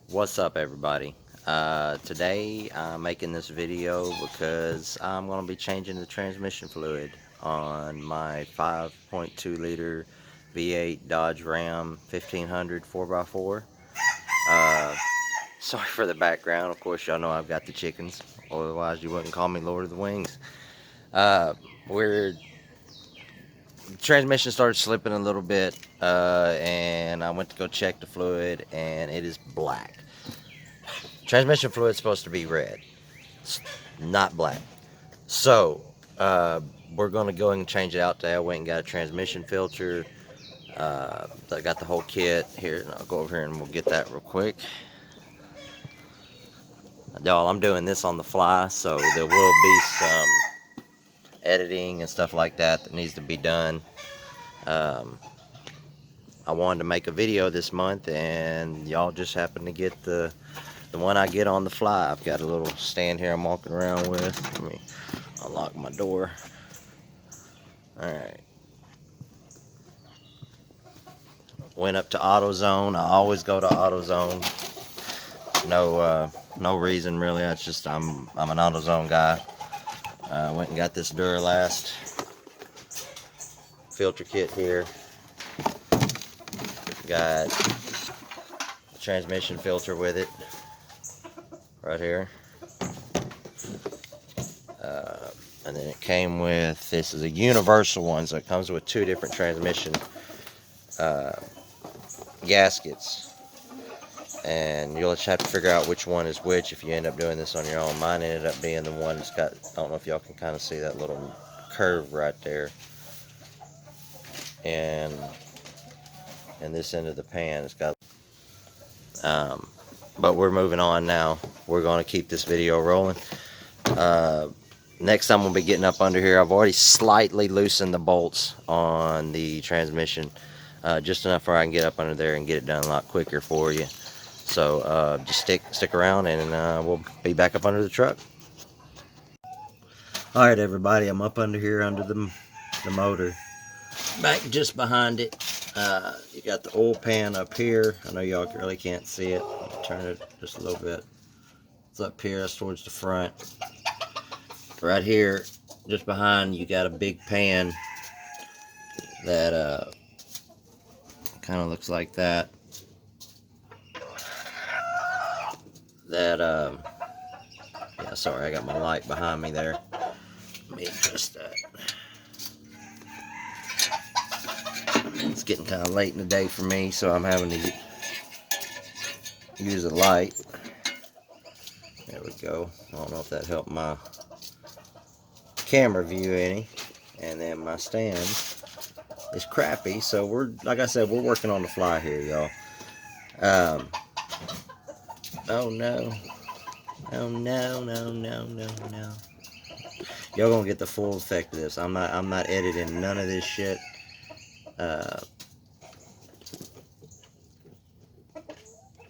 What's up, everybody? Today I'm making this video because I'm going to be changing the transmission fluid on my 5.2 liter V8 Dodge Ram 1500 4x4. Uh, Sorry for the background. Of course, y'all know I've got the chickens. Otherwise, you wouldn't call me Lord of the Wings. Uh, we're The transmission started slipping a little bit, and I went to go check the fluid, and it is black. Transmission fluid is supposed to be red. It's not black. So, we're going to go and change it out today. I went and got a transmission filter. I got the whole kit here, and I'll go over here and we'll get that real quick. Y'all, I'm doing this on the fly, so there will be some editing and stuff like that needs to be done. Um, I wanted to make a video this month, and y'all just happen to get the one I get on the fly. I've got a little stand here I'm walking around with. Let me unlock my door. Alright. Went up to AutoZone. I always go to AutoZone. No reason really. It's just I'm an AutoZone guy. Went and got this Duralast filter kit here. Got a transmission filter with it right here. And then it came with, this is a universal one, so it comes with two different transmission gaskets, and you'll just have to figure out which one is which if you end up doing this on your own. Mine ended up being the one that's got, I don't know if y'all can kind of see that little curve right there, and this end of the pan it's got but we're moving on now. We're going to keep this video rolling. Next time we'll be getting up under here. I've already slightly loosened the bolts on the transmission, just enough where I can get up under there and get it done a lot quicker for you. So just stick around, and we'll be back up under the truck. Alright, everybody, I'm up under here under the motor. Back just behind it, you got the oil pan up here. I know y'all really can't see it. Turn it just a little bit. It's up here, that's towards the front. Right here, just behind, you got a big pan that kind of looks like that. Yeah, sorry, I got my light behind me there. Let me adjust that. It's getting kind of late in the day for me, so I'm having to use a light. There we go. I don't know if that helped my camera view any. And then my stand is crappy, so we're, like I said, we're working on the fly here, y'all. Oh no. Oh no, no, no, no, no. Y'all gonna get the full effect of this. I'm not editing none of this shit.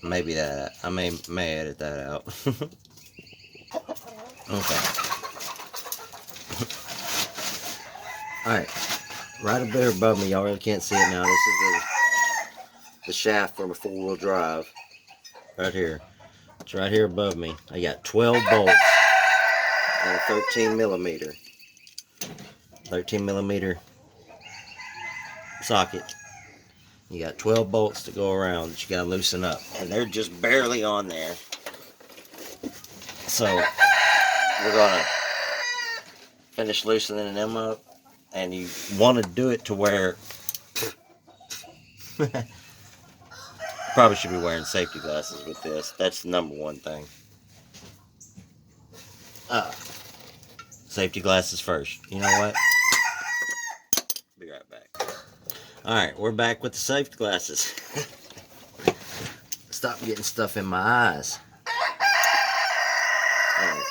Maybe that I may edit that out. Okay. Alright. Right up there above me, y'all really can't see it now. This is the shaft for a 4-wheel drive. Right here. It's right here above me. I got 12 bolts and a 13 millimeter socket. You got 12 bolts to go around that you gotta loosen up, and they're just barely on there. So we're gonna finish loosening them up, and you want to do it to where probably should be wearing safety glasses with this. That's the number one thing. Safety glasses first. You know what? Be right back. Alright, we're back with the safety glasses. Stop getting stuff in my eyes. Right.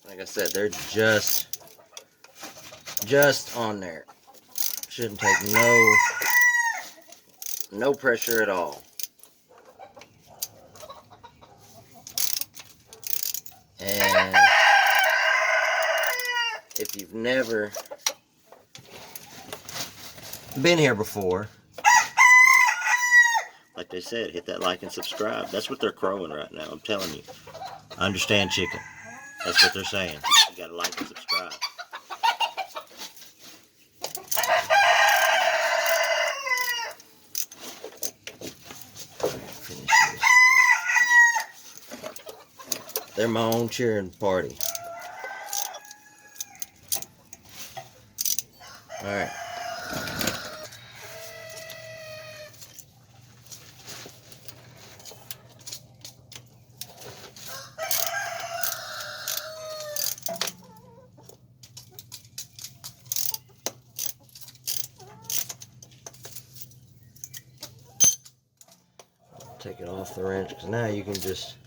Like I said, they're just on there. Shouldn't take no pressure at all. And if you've never been here before, like like they said, hit that like and subscribe. That's what they're crowing right now. I'm telling you. I understand chicken. That's what they're saying. You gotta like and subscribe. Finish this. They're my own cheering party. Alright. Take it off the wrench, because now you can just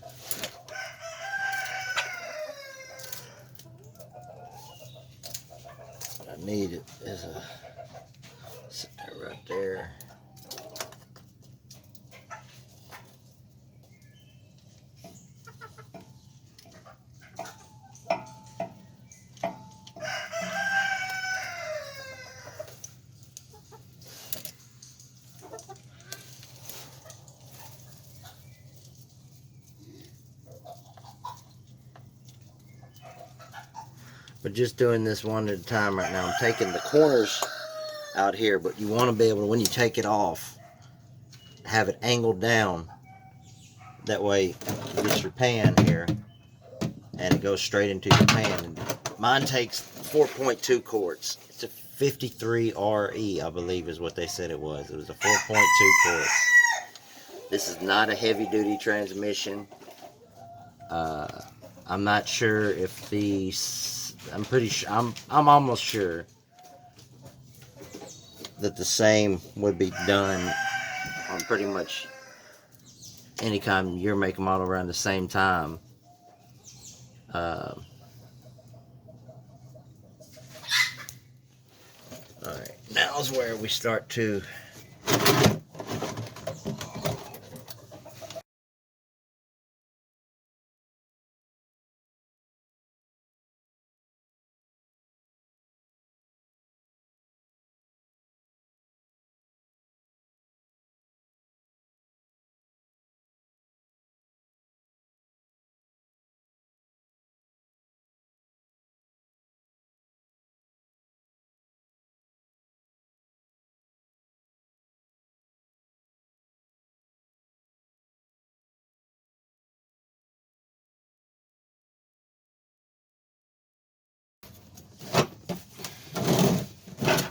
what I need it is a sit there right there. But just doing this one at a time right now. I'm taking the corners out here, but you want to be able to, when you take it off, have it angled down. That way you get your pan here and it goes straight into your pan. And mine takes 4.2 quarts. It's a 53 RE, I believe is what they said it was. It was a 4.2 quarts. This is not a heavy duty transmission. I'm not sure if I'm pretty sure, I'm almost sure that the same would be done on pretty much any kind of year, make, and model around the same time. Alright, now's where we start to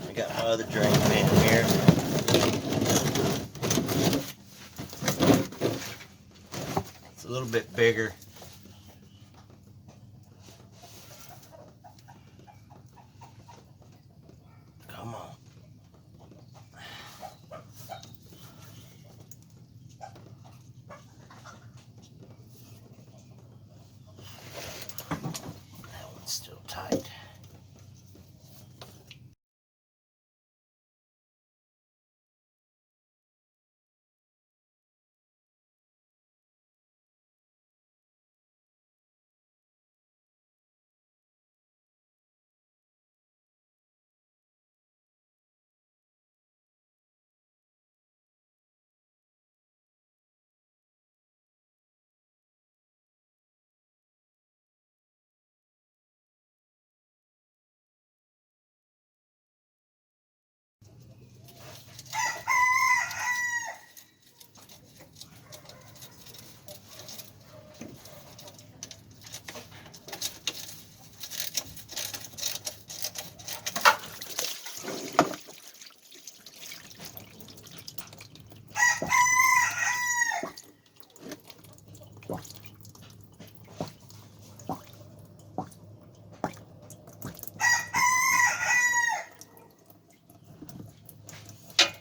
I got my other drain pan here. It's a little bit bigger. Come on. That one's still tight.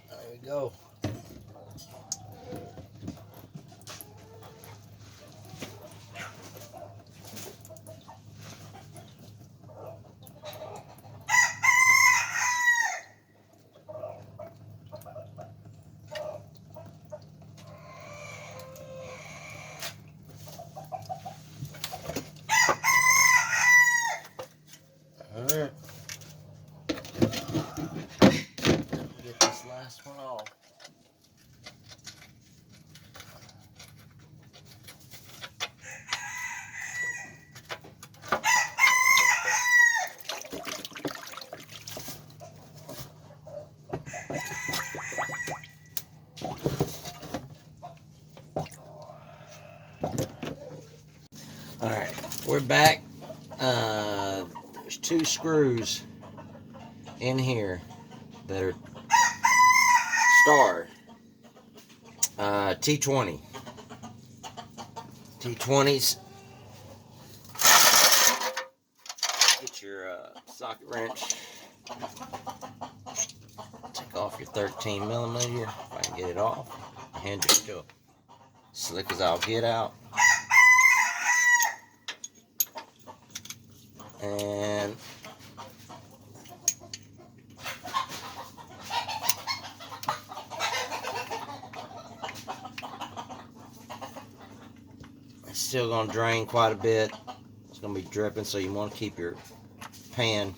There we go. Alright. Get this last one off. Alright, we're back. There's 2 screws in here that are Star T20. T20s. Get your socket wrench. Take off your 13 millimeter. If I can get it off. My hands are still slick as I'll get out. And it's still going to drain quite a bit. It's going to be dripping, so you want to keep your pan.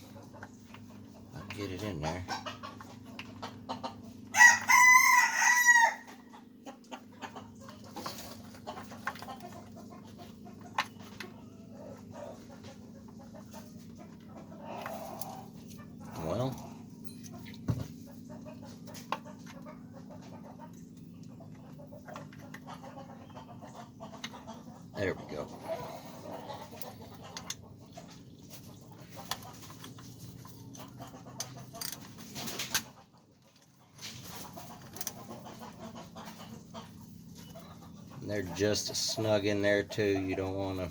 I can get it in there. Well, there we go. And they're just as snug in there too. You don't want to,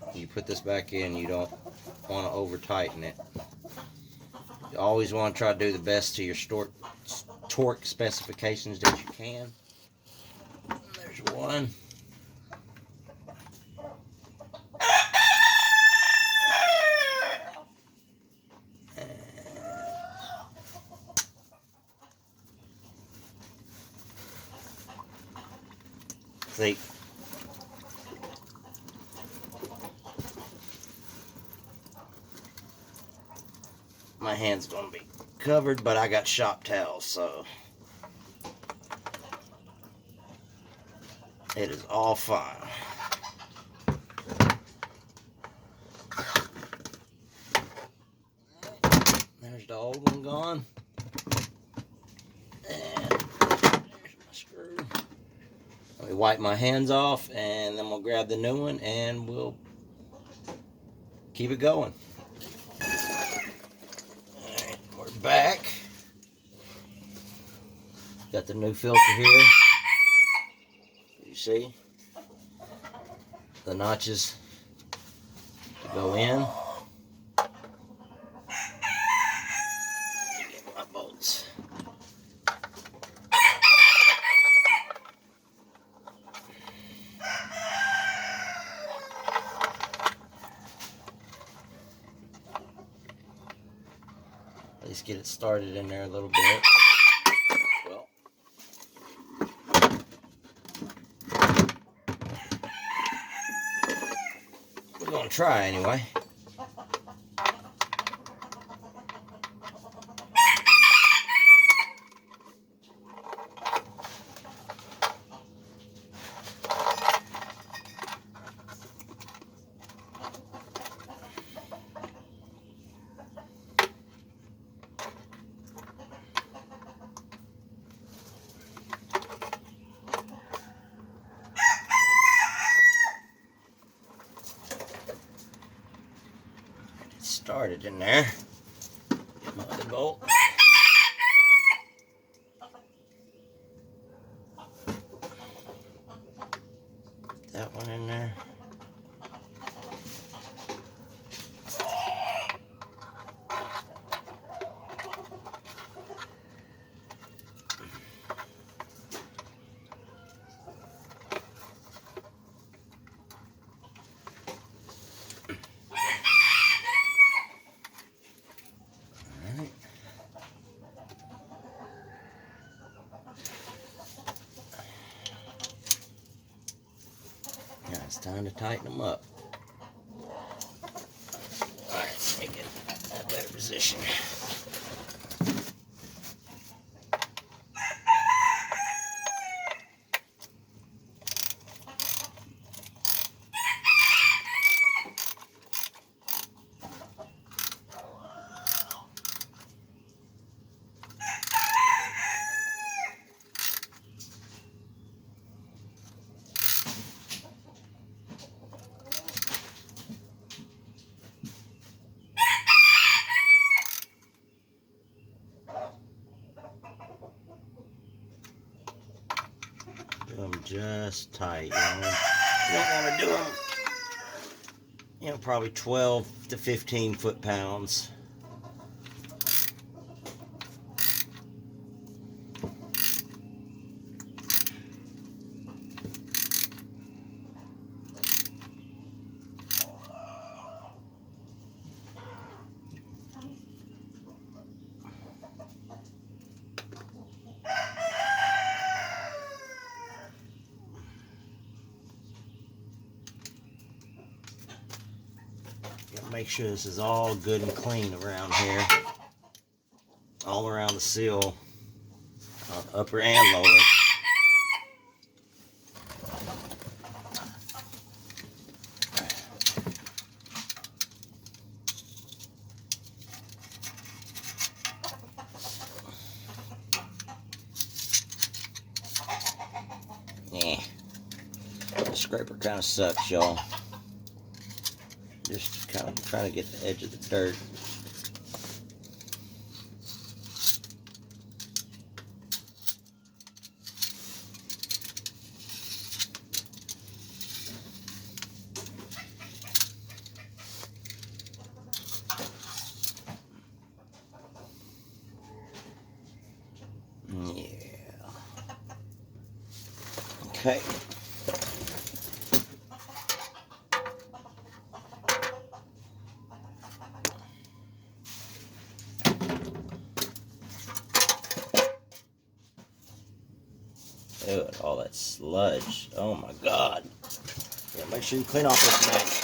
when you put this back in, you don't want to over tighten it. You always want to try to do the best to your torque specifications that you can. There's one. See, my hand's gonna be covered, but I got shop towels, so it is all fine. There's the old one gone. And there's my screw. Let me wipe my hands off, and then we'll grab the new one, and we'll keep it going. Alright, we're back. Got the new filter here. You see? The notches to go in. Get my bolts. At least get it started in there a little bit. Well, we're gonna try anyway. Started in there. My other bolt. That one in there. Now it's time to tighten them up. Alright, let's make it a better position. them just tight, you know. You don't want to do them, you know, probably 12 to 15 foot-pounds. Make sure this is all good and clean around here, all around the seal, upper and lower. Yeah, the scraper kind of sucks, y'all. Just kind of trying to get the edge of the dirt. Yeah. Okay. Ew, all that sludge. Oh my God. Yeah, make sure you clean off this magnet.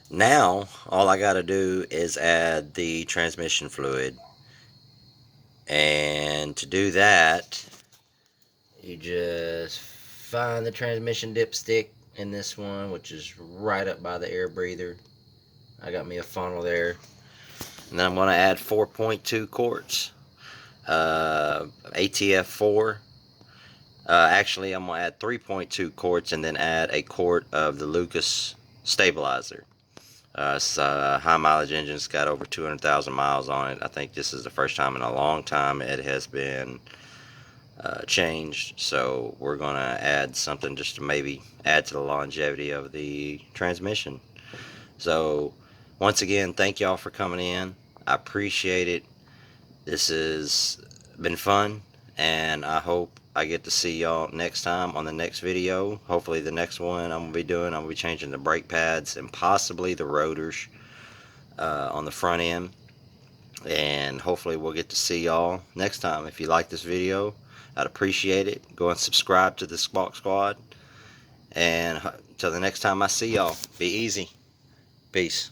Now, all I gotta do is add the transmission fluid. And to do that, you just find the transmission dipstick in this one, which is right up by the air breather. I got me a funnel there. And then I'm going to add 4.2 quarts, ATF 4. Actually, I'm going to add 3.2 quarts and then add a quart of the Lucas stabilizer. It's a high mileage engine. It's got over 200,000 miles on it. I think this is the first time in a long time it has been changed. So we're going to add something just to maybe add to the longevity of the transmission. So once again, thank y'all for coming in. I appreciate it. This has been fun, and I hope I get to see y'all next time on the next video. Hopefully the next one I'm going to be changing the brake pads and possibly the rotors on the front end. And hopefully we'll get to see y'all next time. If you like this video, I'd appreciate it. Go and subscribe to the Squawk Squad. And until the next time I see y'all, be easy. Peace.